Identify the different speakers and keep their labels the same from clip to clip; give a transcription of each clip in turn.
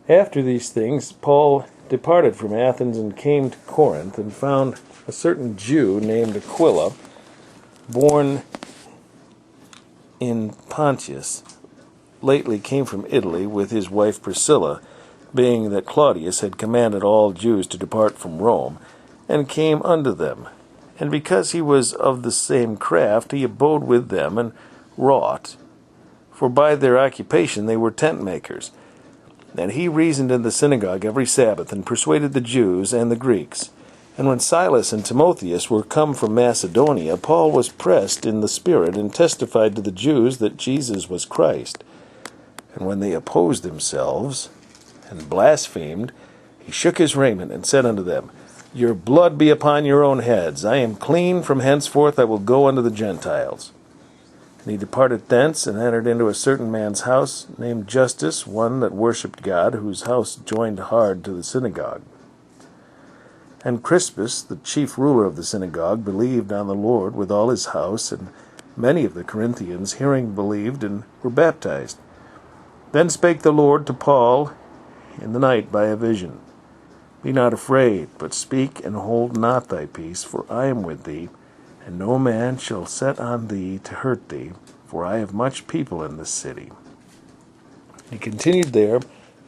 Speaker 1: After these things, Paul departed from Athens and came to Corinth, and found a certain Jew named Aquila, born in Pontus, lately came from Italy with his wife Priscilla, being that Claudius had commanded all Jews to depart from Rome, and came unto them. And because he was of the same craft, he abode with them and wrought, for by their occupation they were tentmakers. And he reasoned in the synagogue every Sabbath, and persuaded the Jews and the Greeks. And when Silas and Timotheus were come from Macedonia, Paul was pressed in the Spirit, and testified to the Jews that Jesus was Christ. And when they opposed themselves and blasphemed, he shook his raiment, and said unto them, Your blood be upon your own heads. I am clean, from henceforth I will go unto the Gentiles. And he departed thence, and entered into a certain man's house, named Justus, one that worshipped God, whose house joined hard to the synagogue. And Crispus, the chief ruler of the synagogue, believed on the Lord with all his house, and many of the Corinthians, hearing, believed, and were baptized. Then spake the Lord to Paul in the night by a vision, Be not afraid, but speak, and hold not thy peace, for I am with thee, and no man shall set on thee to hurt thee, for I have much people in this city. He continued there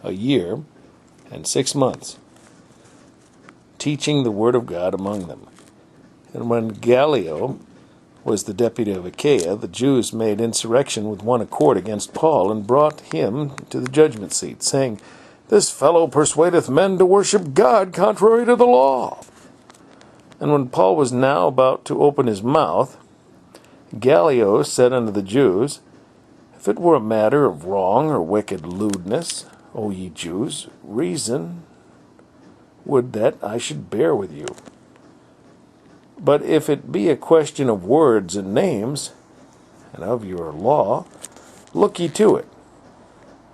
Speaker 1: a year and 6 months, teaching the word of God among them. And when Gallio was the deputy of Achaia, the Jews made insurrection with one accord against Paul, and brought him to the judgment seat, saying, This fellow persuadeth men to worship God contrary to the law. And when Paul was now about to open his mouth, Gallio said unto the Jews, If it were a matter of wrong or wicked lewdness, O ye Jews, reason would that I should bear with you. But if it be a question of words and names, and of your law, look ye to it.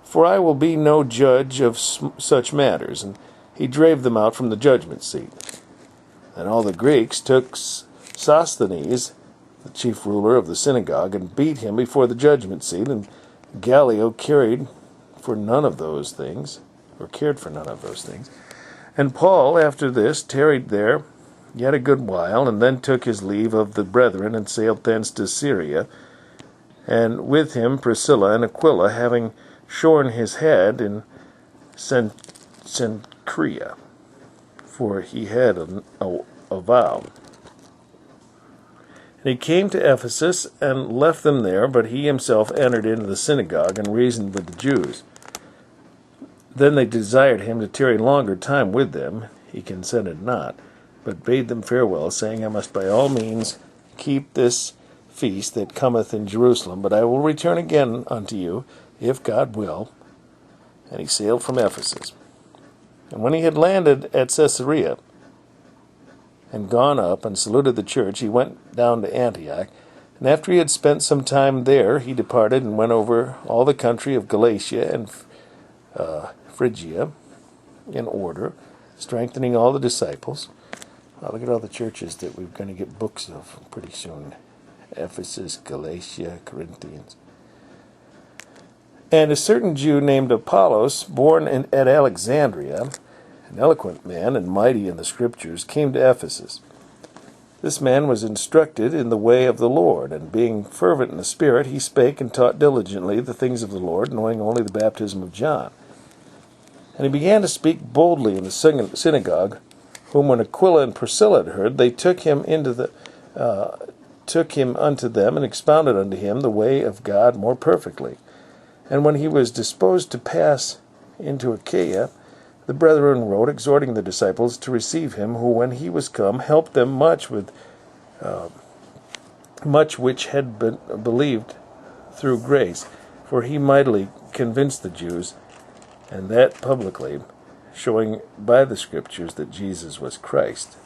Speaker 1: For I will be no judge of such matters. And he drave them out from the judgment seat. And all the Greeks took Sosthenes, the chief ruler of the synagogue, and beat him before the judgment seat. And Gallio cared for none of those things. And Paul, after this, tarried there yet a good while, and then took his leave of the brethren, and sailed thence to Syria, and with him Priscilla and Aquila, having shorn his head in Cenchrea, for he had a vow. And he came to Ephesus, and left them there, but he himself entered into the synagogue, and reasoned with the Jews. Then they desired him to tarry longer time with them. He consented not, but bade them farewell, saying, I must by all means keep this feast that cometh in Jerusalem, but I will return again unto you, if God will. And he sailed from Ephesus. And when he had landed at Caesarea, and gone up, and saluted the church, he went down to Antioch. And after he had spent some time there, he departed, and went over all the country of Galatia and Phrygia in order, strengthening all the disciples. Look at all the churches that we're going to get books of pretty soon. Ephesus, Galatia, Corinthians. And a certain Jew named Apollos, born at Alexandria, an eloquent man and mighty in the Scriptures, came to Ephesus. This man was instructed in the way of the Lord, and being fervent in the Spirit, he spake and taught diligently the things of the Lord, knowing only the baptism of John. And he began to speak boldly in the synagogue, whom when Aquila and Priscilla had heard, they took him unto them, and expounded unto him the way of God more perfectly. And when he was disposed to pass into Achaia, the brethren wrote, exhorting the disciples to receive him, who, when he was come, helped them much with much which had been believed through grace, for he mightily convinced the Jews, and that publicly, showing by the Scriptures that Jesus was Christ.